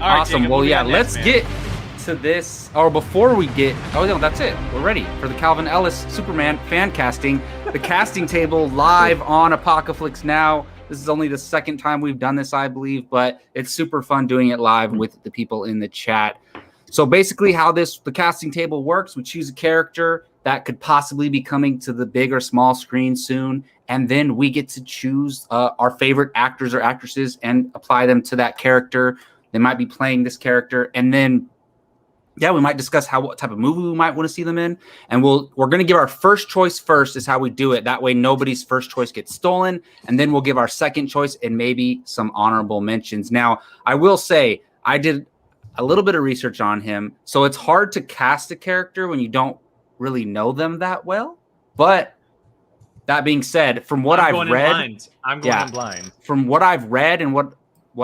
right, awesome. Jacob, Well, what do we yeah, got let's next, get to this. Or before we get, no, that's it. We're ready for the Calvin Ellis Superman fan casting. The casting table live on Apocaflix now. This is only the second time we've done this, I believe, but it's super fun doing it live with the people in the chat. So basically how the casting table works, we choose a character that could possibly be coming to the big or small screen soon, and then we get to choose our favorite actors or actresses and apply them to that character. They might be playing this character, and then we might discuss what type of movie we might want to see them in, and we're going to give our first choice first is how we do it. That way nobody's first choice gets stolen, and then we'll give our second choice and maybe some honorable mentions. Now, I will say I did a little bit of research on him, so it's hard to cast a character when you don't really know them that well. But that being said, from what I've read, I'm going in blind. From what I've read and what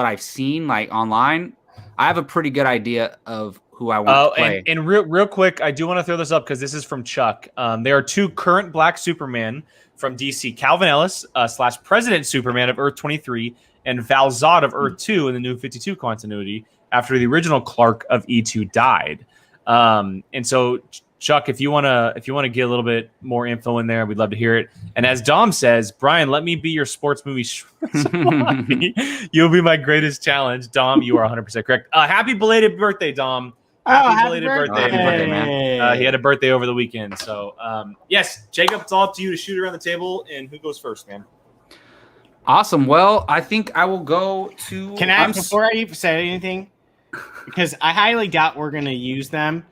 I've seen like online, I have a pretty good idea of who I want to play. And real quick, I do want to throw this up because this is from Chuck. There are two current Black Superman from DC: Calvin Ellis / President Superman of Earth 23, and Val Zod of Earth 2 in the New 52 continuity after the original Clark of E2 died. And so, Chuck, if you want to get a little bit more info in there, we'd love to hear it. And as Dom says, Brian, let me be your sports movie. You'll be my greatest challenge. Dom, you are 100% correct. Happy belated birthday, Dom. Happy belated birthday. Happy birthday, man. He had a birthday over the weekend. So, yes, Jacob, it's all up to you to shoot around the table. And who goes first, man? Awesome. Well, I think I will go to... Can I, before I even say anything, because I highly doubt we're going to use them,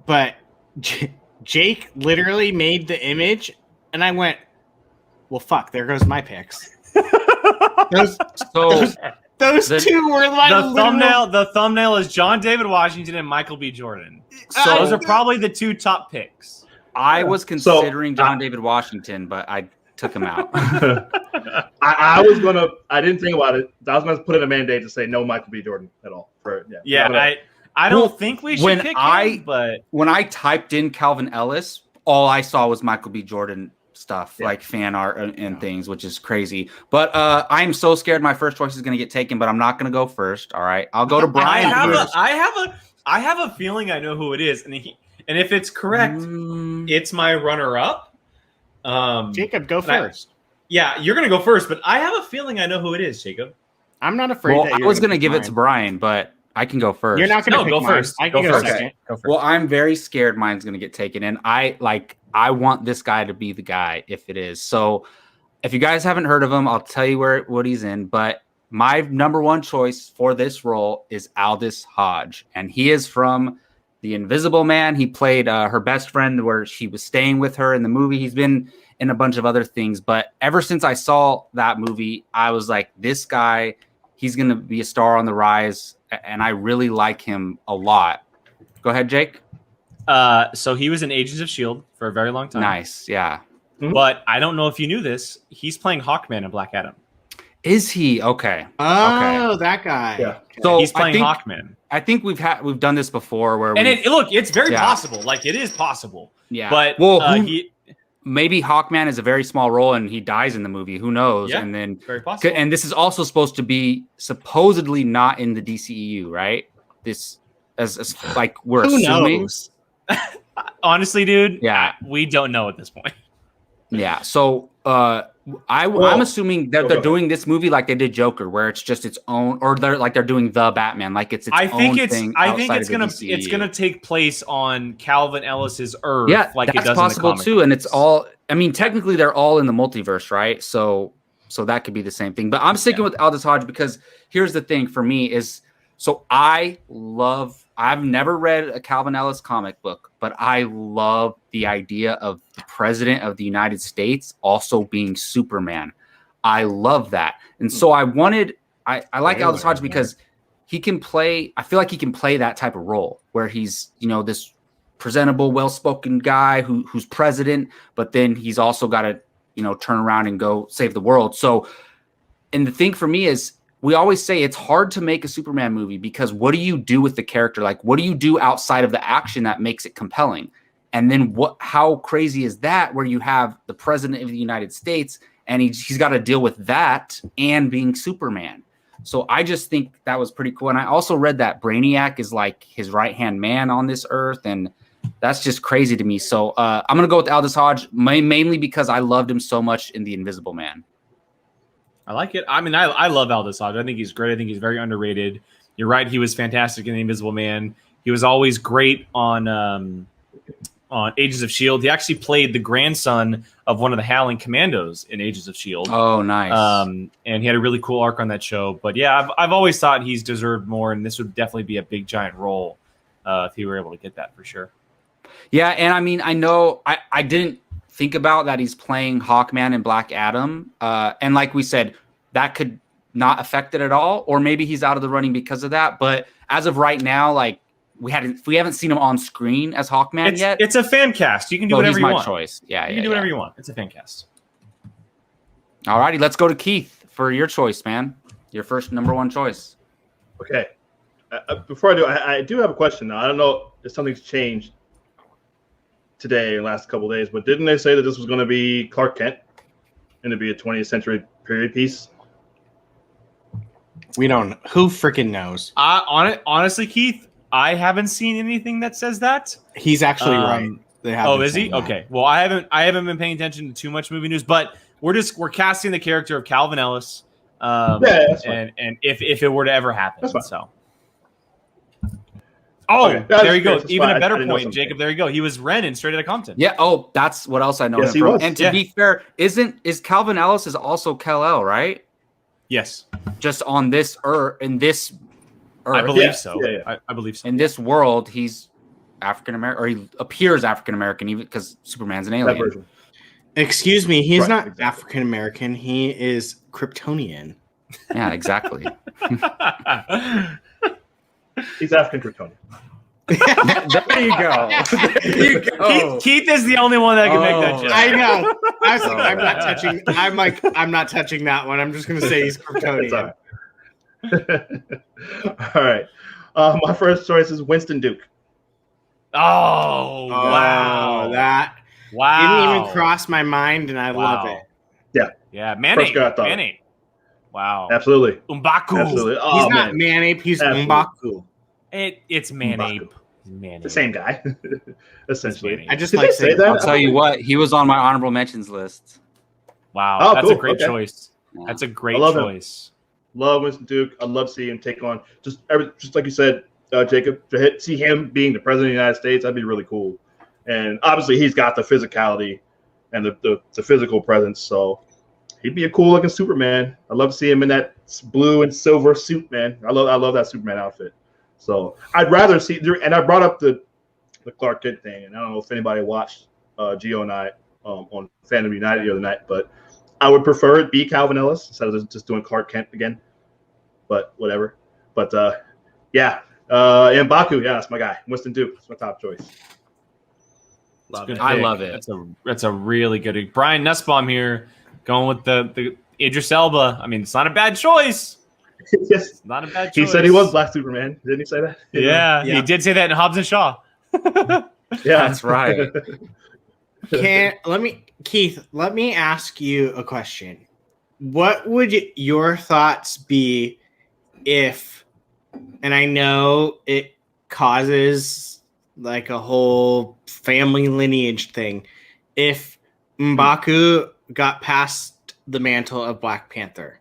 but Jake literally made the image, and I went, well, fuck, there goes my picks. those two were like the thumbnail is John David Washington and Michael B. Jordan. So those are probably the two top picks. I was considering John David Washington, but I took him out. I didn't think about it. I was going to put in a mandate to say no Michael B. Jordan at all. I don't think we should pick him, but when I typed in Calvin Ellis, all I saw was Michael B. Jordan stuff, like fan art and things, which is crazy. But I'm so scared my first choice is going to get taken, but I'm not going to go first. All right, I'll go to Brian first. I have a feeling I know who it is, and if it's correct, it's my runner-up. Jacob, go first. You're going to go first, but I have a feeling I know who it is, Jacob. I'm not afraid that you're I was going to give it to Brian, but I can go first. You're not going to go first. I can go second. Go first. Well, I'm very scared mine's going to get taken, and I want this guy to be the guy if it is. So if you guys haven't heard of him, I'll tell you what he's in. But my number one choice for this role is Aldous Hodge, and he is from The Invisible Man. He played her best friend where she was staying with her in the movie. He's been in a bunch of other things, but ever since I saw that movie, I was like, this guy, he's going to be a star on the rise, and I really like him a lot. Go ahead, Jake. So he was in Agents of S.H.I.E.L.D. for a very long time. Nice, yeah. But I don't know if you knew this. He's playing Hawkman in Black Adam. Is he? Okay. Oh, that guy. Yeah. So he's playing Hawkman. I think we've done this before where it's very possible. Like, it is possible. Yeah. But maybe Hawkman is a very small role and he dies in the movie. Who knows? Yeah, and then very possible. And this is also supposed to be supposedly not in the DCEU, right? This as like we're Who assuming. knows? Honestly, dude, yeah, we don't know at this point. Yeah. So I'm assuming that they're doing this movie like they did Joker, where it's just its own, or they're doing the Batman, like it's its own thing. I think it's gonna take place on Calvin Ellis's Earth. Yeah, like that's it does possible in the too, and it's all. I mean, technically, they're all in the multiverse, right? So that could be the same thing. But I'm sticking with Aldous Hodge because here's the thing for me is, so I've never read a Calvin Ellis comic book, but I love the idea of the President of the United States also being Superman. I love that. And so I like Aldous Hodge because he can play, I feel like he can play that type of role where he's, this presentable, well-spoken guy who's president, but then he's also got to, turn around and go save the world. So, and the thing for me is, we always say it's hard to make a Superman movie because what do you do with the character? Like, what do you do outside of the action that makes it compelling? And then how crazy is that where you have the President of the United States and he's got to deal with that and being Superman? So I just think that was pretty cool. And I also read that Brainiac is like his right-hand man on this earth, and that's just crazy to me. So I'm going to go with Aldous Hodge, mainly because I loved him so much in The Invisible Man. I like it. I mean, I love Aldous Hodge. I think he's great. I think he's very underrated. You're right. He was fantastic in The Invisible Man. He was always great on Agents of S.H.I.E.L.D. He actually played the grandson of one of the Howling Commandos in Agents of S.H.I.E.L.D. Oh, nice. And he had a really cool arc on that show. But yeah, I've always thought he's deserved more, and this would definitely be a big, giant role if he were able to get that for sure. Yeah, and I mean, I know I didn't think about that he's playing Hawkman and Black Adam. And like we said, that could not affect it at all, or maybe he's out of the running because of that. But as of right now, like we haven't seen him on screen as Hawkman yet. It's a fan cast. You can do whatever you want. He's my choice. Yeah, you can do whatever you want. It's a fan cast. All righty, let's go to Keith for your choice, man. Your first number one choice. Okay. Before I do, I do have a question now. I don't know if something's changed today, in the last couple of days, but didn't they say that this was going to be Clark Kent and to be a 20th century period piece? We don't. Who freaking knows? Honestly, Keith, I haven't seen anything that says that. He's actually right. They is he? that. Okay. Well, I haven't been paying attention to too much movie news, but we're casting the character of Calvin Ellis. That's fine. And if it were to ever happen, so. Okay. There you go. Even fine. a better point, Jacob. There you go. He was Ren in Straight Outta Compton. Yeah. Oh, that's what else I know Yes, him from. was. And to be fair, is Calvin Ellis is also Kal-El, right? Yes. Just on this in this earth. I believe Yeah. so. Yeah. I believe so. In this world, he's African American, or he appears African American, even because Superman's an That alien. version. Excuse me, he's Right, not exactly. African American. He is Kryptonian. Yeah, exactly. He's African Kryptonian. There you go. There you go. Keith is the only one that can make that joke. I know. I was like, I'm not touching. I'm not touching that one. I'm just gonna say he's Kryptonian. All right. My first choice is Winston Duke. Oh, wow. That didn't even cross my mind, and I love it. Yeah, First guy I thought. Manape. Wow. Absolutely. Umbaku. Absolutely. Oh, He's not man. Manape. He's Absolutely. Umbaku. It's Manape. The same guy, essentially. I just Did like they say saying that? I'll tell you what, he was on my honorable mentions list. Wow, Oh, that's cool. a great Okay. choice. Yeah. That's a great I love him. choice. Love Winston Duke. I'd love to see him take on just like you said, Jacob. See him being the president of the United States. That'd be really cool. And obviously, he's got the physicality and the physical presence. So he'd be a cool looking Superman. I'd love to see him in that blue and silver suit, man. I love that Superman outfit. So I'd rather see. And I brought up the Clark Kent thing, and I don't know if anybody watched Gio and I on Fandom United the other night, but I would prefer it be Calvin Ellis instead of just doing Clark Kent again. But whatever. But and Baku, yeah, that's my guy. Winston Duke, that's my top choice. Love it. I love it. That's a really good. Brian Nussbaum here, going with the Idris Elba. I mean, it's not a bad choice. Yes, It's not a bad choice. he said he was Black Superman. Didn't he say that? Yeah, Yeah. he did say that in Hobbs and Shaw. Yeah, That's right. Keith, let me ask you a question. What would your thoughts be if, and I know it causes like a whole family lineage thing, if M'Baku got past the mantle of Black Panther?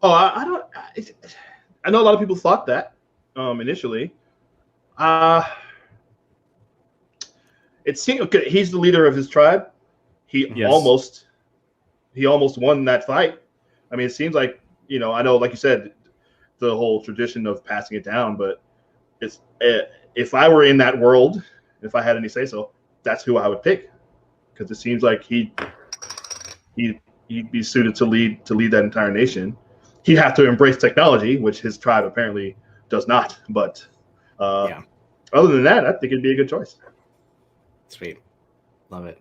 Oh, I don't. I know a lot of people thought that initially. It seemed okay. He's the leader of his tribe. He Yes. almost won that fight. I mean, it seems like, I know, like you said, the whole tradition of passing it down, but it's if I were in that world, if I had any say so, that's who I would pick, because it seems like he'd be suited to lead that entire nation. He'd have to embrace technology, which his tribe apparently does not. But other than that, I think it'd be a good choice. Sweet. Love it.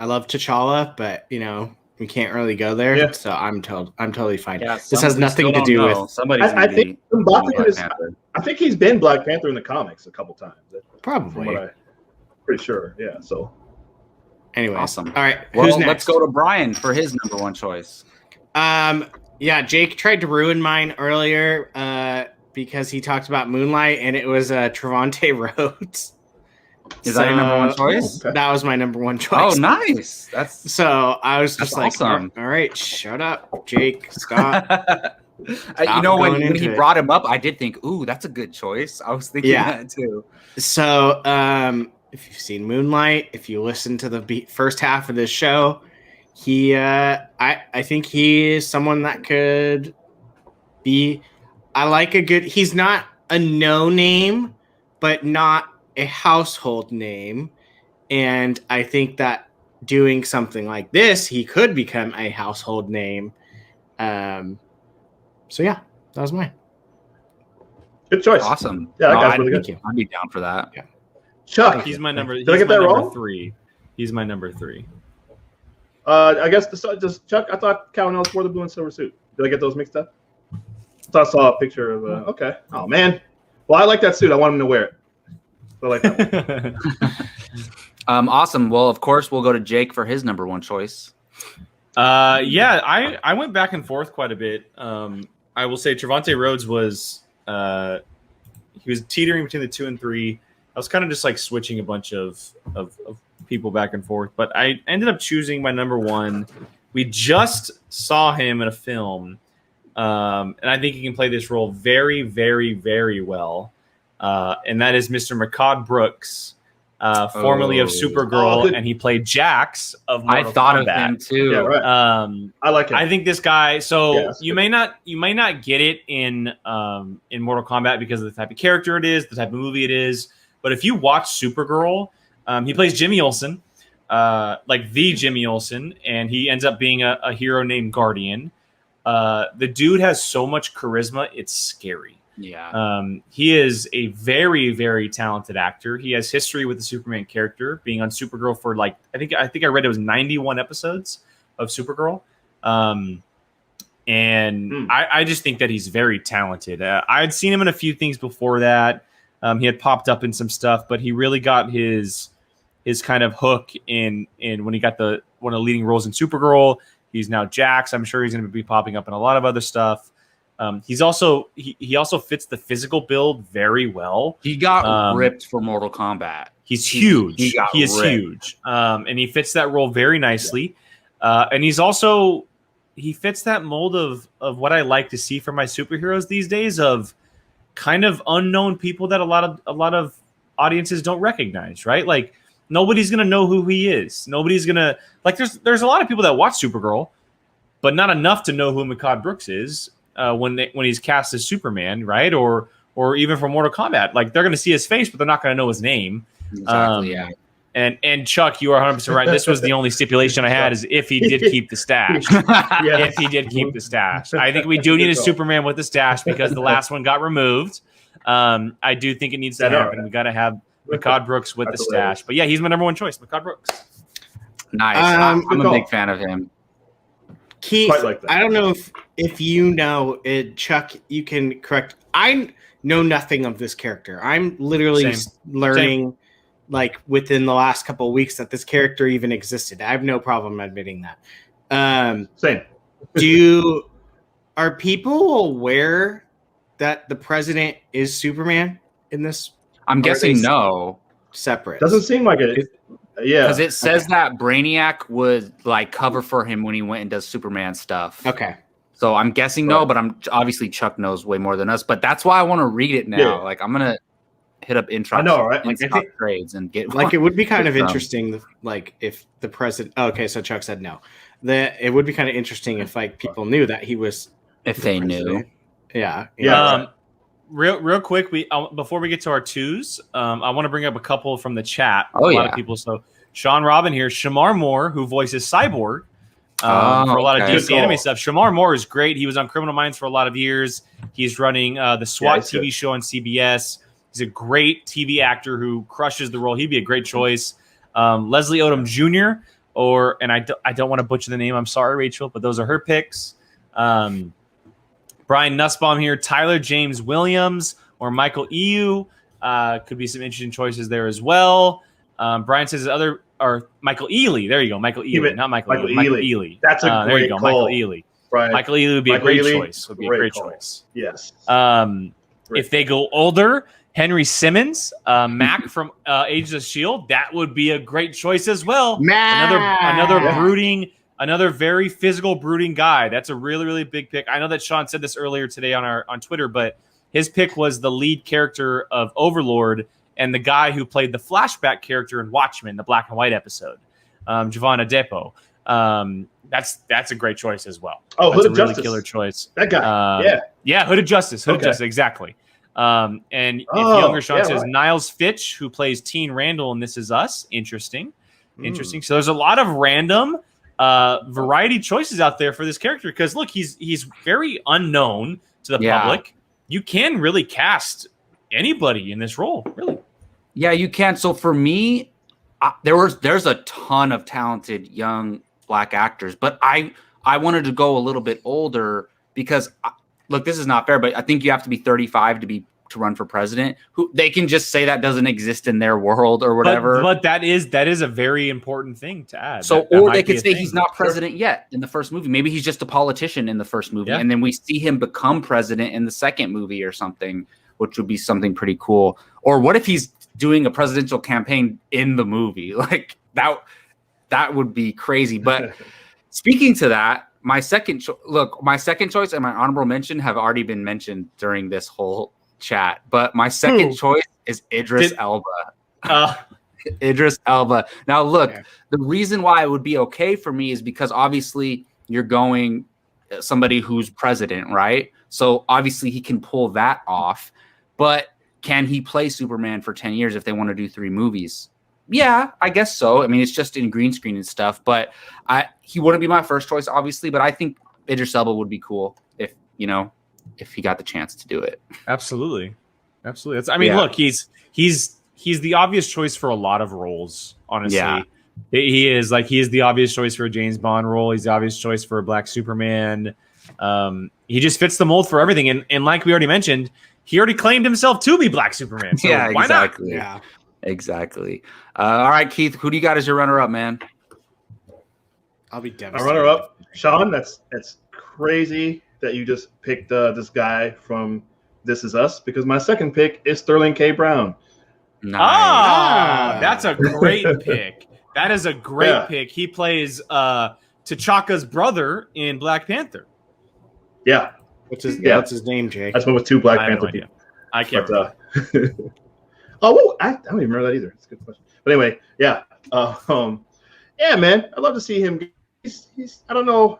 I love T'Challa, but we can't really go there. Yeah. So I'm totally fine. Yeah, This has nothing to do with somebody's. I think M'Baku Black is. Panther. I think he's been Black Panther in the comics a couple times. From probably. what I'm pretty sure. Yeah. So Anyway, Awesome. All right. Well, Who's next? let's go to Brian for his number one choice. Yeah, Jake tried to ruin mine earlier because he talked about Moonlight, and it was Trevante Rhodes. Is that your number one choice? okay. That was my number one choice. Oh, nice. That's So I was just like, awesome. all right, shut up, Jake. Stop. You know, when going he into it. brought him up, I did think, ooh, that's a good choice. I was thinking Yeah. that too. So, if you've seen Moonlight, if you listen to the first half of this show, I think he is someone that could be. I like a good. He's not a no name, but not a household name, and I think that doing something like this, he could become a household name. So yeah, that was mine. Good choice. Awesome. Yeah, that No, guy's really Thank good. you. I'd be down for that. Yeah. Chuck. He's my number. Did I get that wrong? 3. He's my number 3. I guess does Chuck. I thought Calvin Ellis wore the blue and silver suit. Did I get those mixed up? I thought I saw a picture of. Okay. Oh man. Well, I like that suit. I want him to wear it. I like that one. Awesome. Well, of course, we'll go to Jake for his number one choice. Yeah, I went back and forth quite a bit. I will say Trevante Rhodes was he was teetering between the 2 and 3. I was kind of just like switching a bunch of people back and forth, but I ended up choosing my number 1. We just saw him in a film, and I think he can play this role very, very, very well. And that is Mr. Makad Brooks, formerly of Supergirl, and he played Jax of Mortal I thought Kombat. of him too. Yeah, right. I like him. I think this guy. So Yeah, you may not get it in Mortal Kombat because of the type of character it is, the type of movie it is. But if you watch Supergirl, he plays Jimmy Olsen, like the Jimmy Olsen, and he ends up being a hero named Guardian. The dude has so much charisma; it's scary. Yeah. He is a very, very talented actor. He has history with the Superman character, being on Supergirl for like I think I read it was 91 episodes of Supergirl. I just think that he's very talented. I had seen him in a few things before that. He had popped up in some stuff, but he really got his kind of hook in when he got one of the leading roles in Supergirl. He's now Jax. I'm sure he's going to be popping up in a lot of other stuff. He's also he also fits the physical build very well. He got ripped for Mortal Kombat. He's huge. He is ripped. huge. And he fits that role very nicely. And he fits that mold of what I like to see from my superheroes these days, of kind of unknown people that a lot of audiences don't recognize, right? Like nobody's gonna know who he is. Nobody's gonna like. There's a lot of people that watch Supergirl, but not enough to know who Makad Brooks is when he's cast as Superman, right? Or even for Mortal Kombat. Like they're gonna see his face, but they're not gonna know his name. Exactly. Yeah. And Chuck, you are 100% right. This was the only stipulation I had, is if he did keep the stash. Yes. If he did keep the stash. I think we do need a Superman with the stash because the last one got removed. I do think it needs to happen. We got to have Makad Brooks with the stash. But yeah, he's my number 1 choice, Makad Brooks. Nice. I'm a big fan of him. Keith, Quite like that. I don't know if you know it, Chuck, you can correct. I know nothing of this character. I'm literally learning like within the last couple of weeks that this character even existed. I have no problem admitting that. Same. Are people aware that the president is Superman in this? I'm guessing no. Separate. Doesn't seem like it. Yeah. Because it says that Brainiac would like cover for him when he went and does Superman stuff. Okay. So I'm guessing no, but I'm obviously Chuck knows way more than us. But that's why I want to read it now. Yeah. Like I'm gonna hit up intro. I know, right? Like, I think trades and get like it would be kind of from. interesting, like if the president. Oh, okay, so Chuck said no. It would be kind of interesting if like people knew that he was. If they knew. Yeah. Yeah. Real quick, before we get to our 2s, I want to bring up a couple from the chat. Oh, a lot of people. So Sean Robin here, Shamar Moore, who voices Cyborg for a lot of DC anime stuff. Shamar Moore is great. He was on Criminal Minds for a lot of years. He's running the SWAT TV show on CBS. He's a great TV actor who crushes the role. He'd be a great choice. Leslie Odom Jr. and I don't want to butcher the name. I'm sorry, Rachel, but those are her picks. Brian Nussbaum here, Tyler James Williams or Michael Ewe. Could be some interesting choices there as well. Brian says Michael Ealy. There you go, Michael Ealy, not Michael Ealy. Michael Ealy. That's a there great you go, call. Michael Ealy. Brian. Michael Ealy would be Michael a great Ealy, choice. Would be a great call. choice. Yes. If they go older, Henry Simmons, Mac from Agents of S.H.I.E.L.D., that would be a great choice as well. Another brooding, another very physical, brooding guy. That's a really, really big pick. I know that Sean said this earlier today on Twitter, but his pick was the lead character of Overlord and the guy who played the flashback character in Watchmen, the black and white episode, Giovanna Depo. That's a great choice as well. Oh, that's Hood of a really Justice. killer choice. That guy. Hood of Justice. Hood of Okay. Justice, exactly. And if younger Sean says right. Niles Fitch, who plays Teen Randall in This Is Us. Interesting. So there's a lot of random variety choices out there for this character because look, he's very unknown to the public. You can really cast anybody in this role, really. Yeah, you can. So for me, there's a ton of talented young black actors, but I wanted to go a little bit older because look, this is not fair, but I think you have to be 35 to run for president. Who they can just say that doesn't exist in their world or whatever. But that is a very important thing to add. So that or might they be could a say thing. he's not president yet in the first movie. Maybe he's just a politician in the first movie, Yeah. and then we see him become president in the second movie or something, which would be something pretty cool. Or what if he's doing a presidential campaign in the movie? Like that would be crazy. But speaking to that, my second choice and my honorable mention have already been mentioned during this whole chat. But my second choice is Idris Elba. Idris Elba. Now, look, the reason why it would be okay for me is because obviously you're going somebody who's president, right? So obviously he can pull that off. But can he play Superman for 10 years if they want to do 3 movies? Yeah, I guess so. I mean, it's just in green screen and stuff, but he wouldn't be my first choice, obviously, but I think Idris Elba would be cool if he got the chance to do it. Absolutely. Look, he's the obvious choice for a lot of roles, honestly. Yeah. He is the obvious choice for a James Bond role. He's the obvious choice for a Black Superman. He just fits the mold for everything. And like we already mentioned, he already claimed himself to be Black Superman. So Yeah, why exactly. not? Yeah. Exactly. All right, Keith, who do you got as your runner-up, man? I'll be My devastated. runner-up, Sean. That's crazy that you just picked this guy from This Is Us because my second pick is Sterling K. Brown. Nice. Ah, that's a great pick. That is a great pick. He plays T'Chaka's brother in Black Panther. Yeah, What's his name, Jake? I just went with 2 Black I have no Panther idea. people. I can't But, remember. I don't even remember that either. It's a good question. But anyway, yeah, man, I'd love to see him. He's I don't know.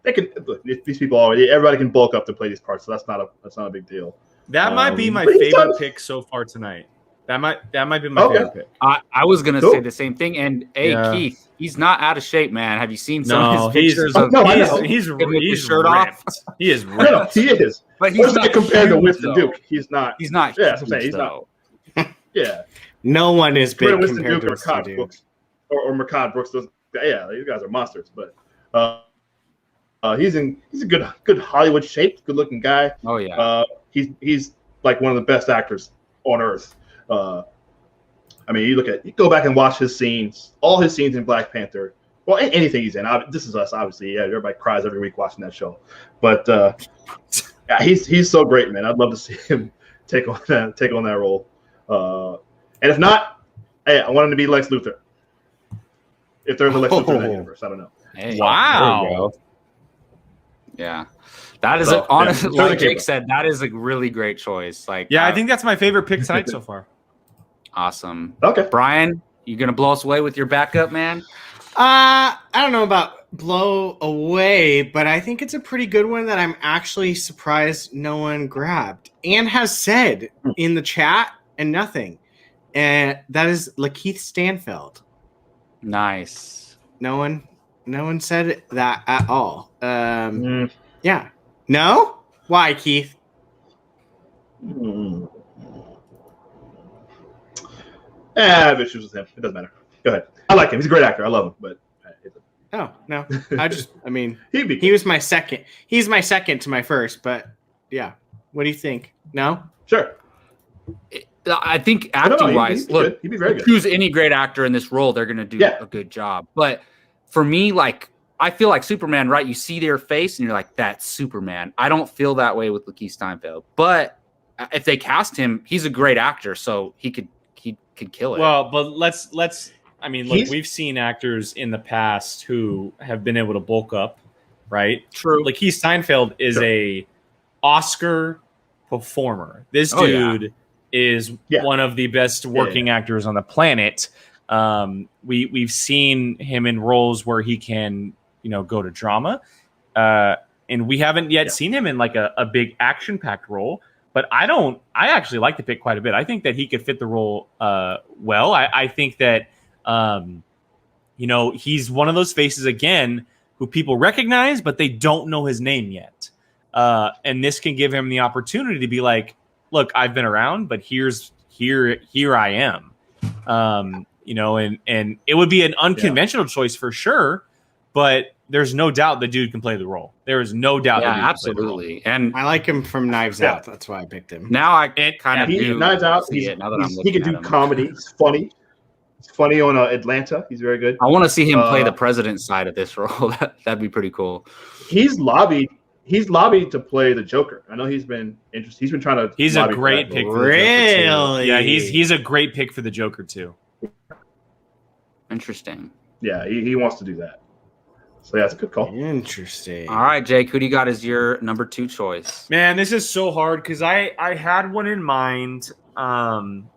They can look, these people everybody can bulk up to play these parts, so that's not a big deal. That might be my but he's favorite done- pick so far tonight. That might be my favorite pick. I was going to Cool. say the same thing. And, hey, Yeah. Keith, he's not out of shape, man. Have you seen some No, of his he's pictures? of no, I know. he's him with his he's shirt ripped. off? He is No, no, ripped. he is. But he's What's not that compared to huge, Winston though. Duke? He's not. He's not Yeah, that's what I'm huge, saying. He's not. though. Yeah. No one is big Compared to Winston compared Duke to or Winston Makad Duke. Brooks or Makad Brooks. Yeah, these guys are monsters. But he's a good Hollywood shaped, good looking guy. Oh, yeah. He's like one of the best actors on earth. I mean, you go back and watch his scenes, all his scenes in Black Panther. Well, anything he's in. This Is Us, obviously. Yeah, everybody cries every week watching that show. But yeah, he's so great, man. I'd love to see him take on that role. And if not, hey, I want him to be Lex Luthor. If there's a Lex Luthor in that universe, I don't know. Hey, Wow. there you go. Yeah. That is, So, honestly, yeah. like Jake said, that is a really great choice. Like, Yeah, I think that's my favorite pick tonight so far. awesome. Okay. Brian, you going to blow us away with your backup, man? I don't know about blow away, but I think it's a pretty good one that I'm actually surprised no one grabbed and has said in the chat and nothing. And that is Lakeith Stanfield. Nice. No one said that at all. Mm. Yeah. No? Why, Keith? I have issues with him. It doesn't matter. Go ahead. I like him. He's a great actor. I love him. But Oh, no. I mean, he'd be. he was my second. He's my second to my first, but yeah. What do you think? No? Sure. I think I don't know, acting wise, he'd be look, good. He'd be very good. choose any great actor in this role, they're going to do Yeah. a good job. But for me, like, I feel like Superman, right? You see their face and you're like, that's Superman. I don't feel that way with Lakeith Stanfield. But if they cast him, he's a great actor, so he could kill it. Well, but let's I mean, look, we've seen actors in the past who have been able to bulk up, right? True. Lakeith Stanfield is a Oscar performer. This dude is one of the best working actors on the planet. We've seen him in roles where he can, go to drama. And we haven't yet seen him in like a big action-packed role. But I actually like the pick quite a bit. I think that he could fit the role well. I think that, he's one of those faces, again, who people recognize, but they don't know his name yet. And this can give him the opportunity to be like, look, I've been around, but here I am. And it would be an unconventional choice for sure, but there's no doubt the dude can play the role. There is no doubt. Yeah, absolutely. And I like him from Knives Out. That's why I picked him. Now I kind of do. Knives Out. He can do comedy. He's funny. He's funny on Atlanta. He's very good. I want to see him play the president side of this role. That'd be pretty cool. He's lobbied to play the Joker. I know he's been interested. He's been trying to. He's a great pick for the Joker too. Yeah, he's a great pick for the Joker too. Interesting. Yeah, he wants to do that. So yeah, it's a good call. Interesting. All right, Jake, who do you got as your number 2 choice? Man, this is so hard because I had one in mind, and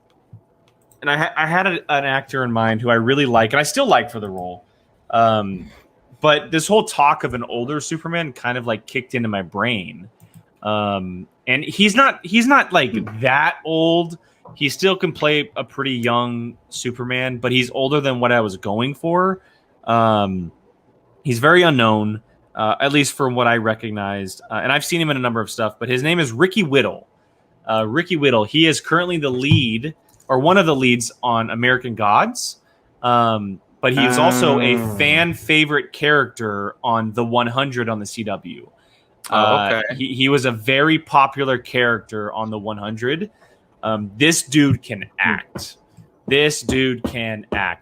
I had an actor in mind who I really like, and I still like for the role. But this whole talk of an older Superman kind of like kicked into my brain. And he's not like that old. He still can play a pretty young Superman, but he's older than what I was going for. He's very unknown, at least from what I recognized. And I've seen him in a number of stuff, but his name is Ricky Whittle. Ricky Whittle. He is currently the lead or one of the leads on American Gods. But he is also a fan favorite character on The 100 on the CW. Okay. He was a very popular character on The 100. This dude can act.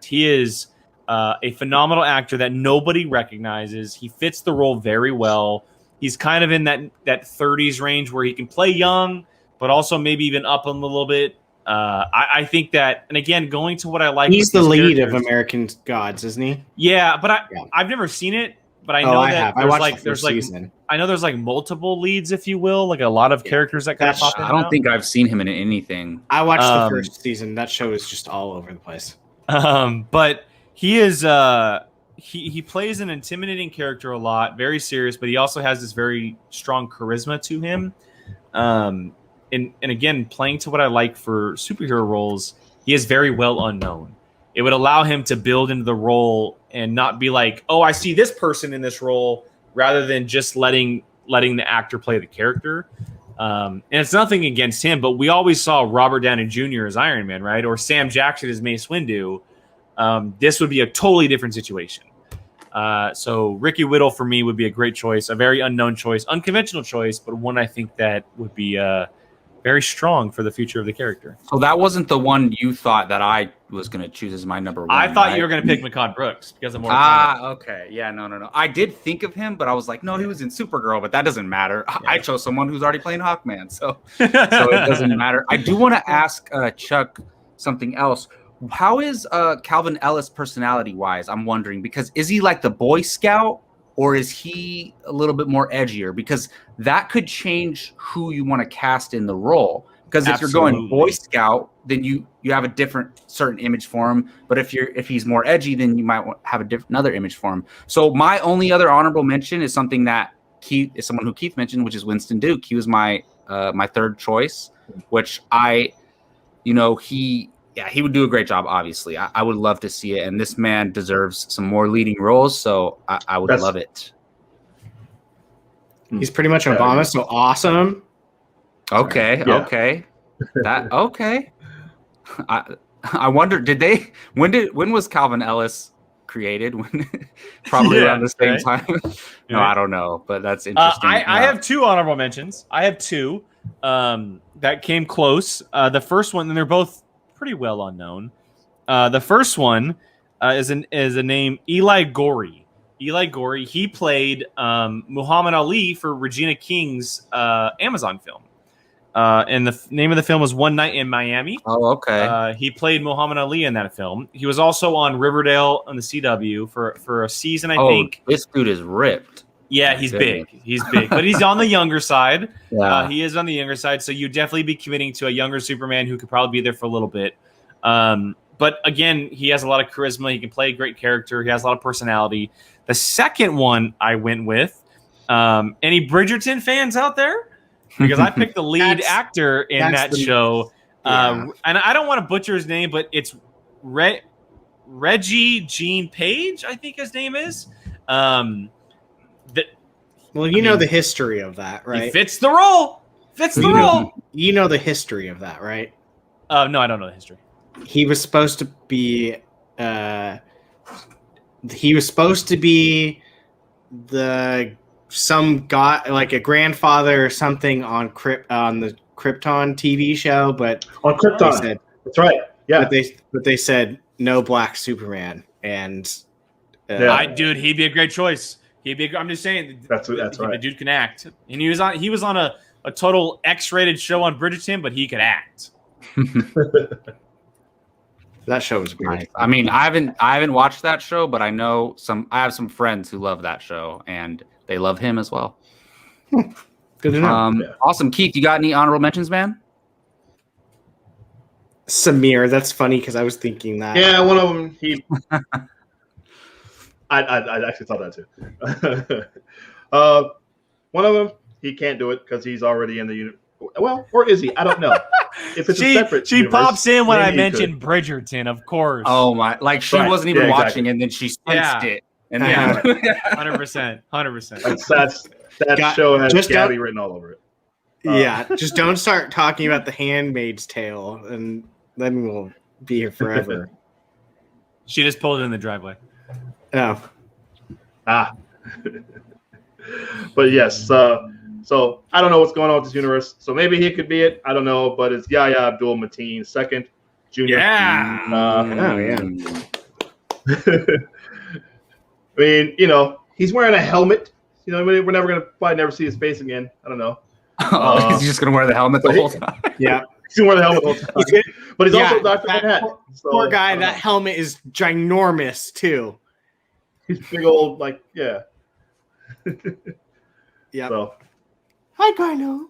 He is a phenomenal actor that nobody recognizes. He fits the role very well. He's kind of in that 30s range where he can play young, but also maybe even up a little bit. I think that, and again, going to what I like. He's the lead of American Gods, isn't he? Yeah, but I've never seen it. But I know that there's like season. I know there's like multiple leads, if you will, like a lot of characters that kind of pop in. I don't think I've seen him in anything. I watched the first season. That show is just all over the place. But he is he plays an intimidating character a lot, very serious, but he also has this very strong charisma to him. And again, playing to what I like for superhero roles, he is very well unknown. It would allow him to build into the role and not be like, oh, I see this person in this role, rather than just letting the actor play the character. And it's nothing against him, but we always saw Robert Downey Jr. as Iron Man, right? Or Sam Jackson as Mace Windu. This would be a totally different situation. So Ricky Whittle for me would be a great choice, a very unknown choice, unconventional choice, but one I think that would be very strong for the future of the character. So that wasn't the one you thought that I was going to choose as my number 1. I thought you were going to pick McCon Brooks because of more. Okay. Yeah, no. I did think of him, but I was like, no, he was in Supergirl, but that doesn't matter. Yeah. I chose someone who's already playing Hawkman, so it doesn't matter. I do want to ask Chuck something else. How is Calvin Ellis personality-wise? I'm wondering, because is he like the Boy Scout, or is he a little bit more edgier? Because that could change who you want to cast in the role. Because if you're going Boy Scout, then you have a different certain image for him. But if he's more edgy, then you might have another image for him. So my only other honorable mention is something that someone who Keith mentioned, which is Winston Duke. He was my third choice, which he would do a great job, obviously. I would love to see it, and this man deserves some more leading roles, so I would love it. He's pretty much Obama, so awesome. Okay, yeah. Okay. I wonder, when was Calvin Ellis created? Probably around the same time. No, I don't know, but that's interesting. I have 2 honorable mentions. I have 2 that came close. The first one, and they're both pretty well unknown. The first one is a name, Eli Gorey. Eli Gorey. He played Muhammad Ali for Regina King's Amazon film. And the name of the film was One Night in Miami. Oh, okay. He played Muhammad Ali in that film. He was also on Riverdale on the CW for a season, I think. This dude is ripped. Yeah, he's big. He's big, but he's on the younger side. Yeah. He is on the younger side, so you'd definitely be committing to a younger Superman who could probably be there for a little bit. But again, he has a lot of charisma. He can play a great character. He has a lot of personality. The second one I went with, any Bridgerton fans out there? Because I picked the lead actor in that show. And I don't want to butcher his name, but it's Reggie Jean Page, I think his name is. You know the history of that, right? He fits the role. You know the history of that, right? No, I don't know the history. He was supposed to be. He was supposed to be some guy, like a grandfather or something on the Krypton TV show, but On Krypton. That's right. Yeah. But they said no black Superman, and Dude, he'd be a great choice. I'm just saying. That's right. The dude can act, and he was on a total X-rated show on Bridgerton, but he could act. That show was great. Nice. I mean, I haven't watched that show, but I know I have some friends who love that show, and they love him as well. Good to know. Awesome, Keith. You got any honorable mentions, man? Samir, that's funny because I was thinking that. Yeah, one of them. I actually thought that too. One of them, he can't do it because he's already in the unit. Well, or is he? I don't know. If it's a separate she universe, pops in when I maybe he mentioned Bridgerton, of course. Oh my! Like she wasn't even watching, and then she sensed it, and then 100%. That show has Gabby written all over it. Just don't start talking about The Handmaid's Tale, and then we'll be here forever. She just pulled it in the driveway. Oh. But yes, so I don't know what's going on with this universe. So maybe he could be it. I don't know, but it's Yahya Abdul-Mateen, second junior. Yeah. I mean, he's wearing a helmet. We're never gonna probably never see his face again. I don't know. He's just gonna wear the helmet the whole time. Yeah. He's gonna wear the helmet the whole time. But he's also Dr. Manhattan. Poor guy, that helmet is ginormous too. He's big old, yeah. Yeah. So. Hi, Garno.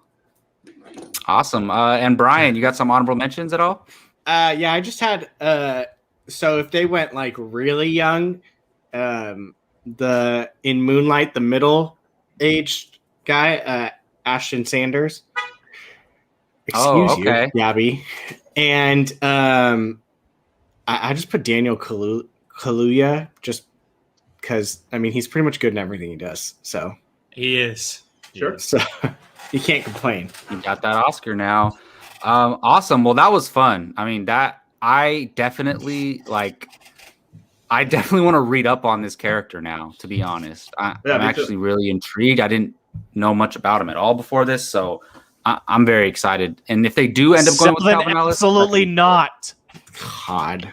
Awesome. And Brian, you got some honorable mentions at all? Yeah, I just had. So if they went really young, in Moonlight, the middle-aged guy, Ashton Sanders. Excuse you, Gabby. And I just put Daniel Kaluuya just because he's pretty much good in everything he does. So he is. Sure. So you can't complain. You got that Oscar now. Awesome. Well, that was fun. I definitely want to read up on this character now, to be honest. I'm actually really intrigued. I didn't know much about him at all before this, so I'm very excited. And if they do end up going with Calvin Ellis, absolutely not. God.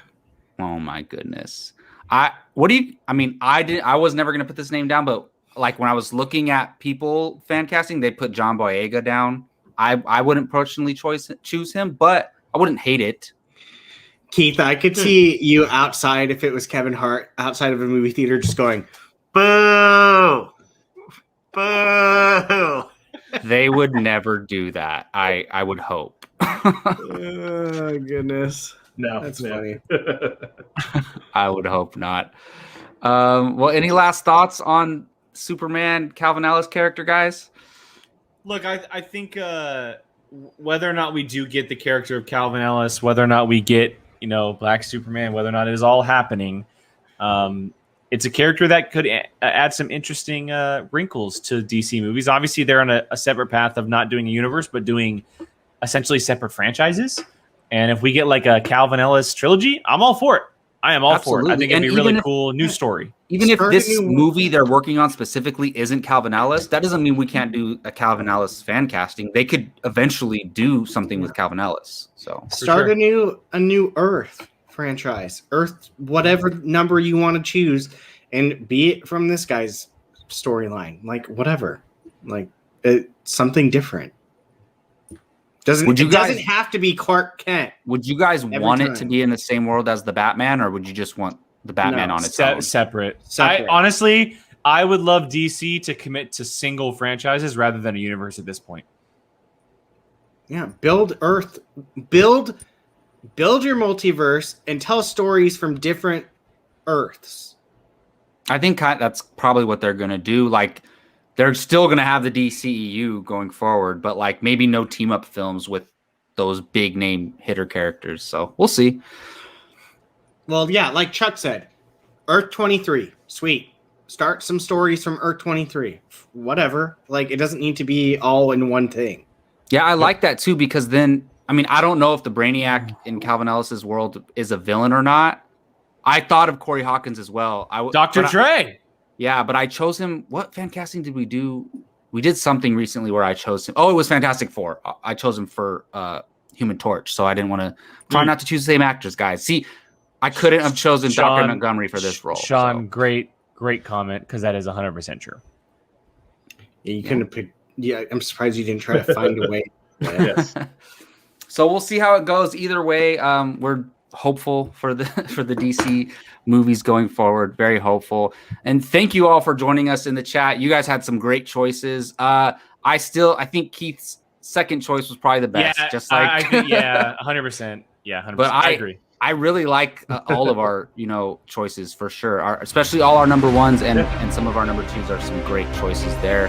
Oh my goodness. I was never going to put this name down, but when I was looking at people fan casting, they put John Boyega down. I wouldn't personally choose him, but I wouldn't hate it. Keith, I could see you outside if it was Kevin Hart outside of a movie theater just going, boo, boo. They would never do that. I would hope. Oh, goodness. No, that's funny. I would hope not. Well, any last thoughts on Superman, Calvin Ellis character, guys? Look, I think whether or not we do get the character of Calvin Ellis, whether or not we get Black Superman, whether or not it is all happening, it's a character that could add some interesting wrinkles to DC movies. Obviously, they're on a separate path of not doing a universe, but doing essentially separate franchises. And if we get a Calvin Ellis trilogy, I'm all for it. I am all for it. I think it'd be a really cool new story. Even if this movie they're working on specifically isn't Calvin Ellis, that doesn't mean we can't do a Calvin Ellis fan casting. They could eventually do something with Calvin Ellis. So start a new Earth franchise, Earth, whatever number you want to choose, and be it from this guy's storyline, like whatever, like something different. Doesn't have to be Clark Kent. Would you guys want it to be in the same world as the Batman, or would you just want the Batman on its own? Separate. Honestly, I would love DC to commit to single franchises rather than a universe at this point. Yeah, build Earth, build your multiverse, and tell stories from different Earths. I think that's probably what they're gonna do. Like, they're still gonna have the DCEU going forward, but like maybe no team up films with those big name hitter characters. So we'll see. Well, yeah, like Chuck said, Earth 23, sweet. Start some stories from Earth 23. Whatever. Like, it doesn't need to be all in one thing. Yeah, I like that too, because then, I mean, I don't know if the Brainiac in Calvin Ellis's world is a villain or not. I thought of Corey Hawkins as well. Dr. Dre. Yeah, but I chose him. What fan casting did we do? We did something recently where I chose him. Oh, it was Fantastic Four. I chose him for Human Torch, so I didn't want to try not to choose the same actors, guys. See, I couldn't have chosen Dr. Montgomery for this role. Sean, great comment, because that is 100% true. Yeah, you couldn't have picked. Yeah, I'm surprised you didn't try to find a way. Yes. So we'll see how it goes. Either way, we're hopeful for the DC movies going forward. Very hopeful. And thank you all for joining us in the chat. You guys had some great choices. I think Keith's second choice was probably the best. Yeah, just like 100%. Yeah, 100%. But I agree. I really like all of our choices for sure. Especially all our number ones and some of our number twos are some great choices there.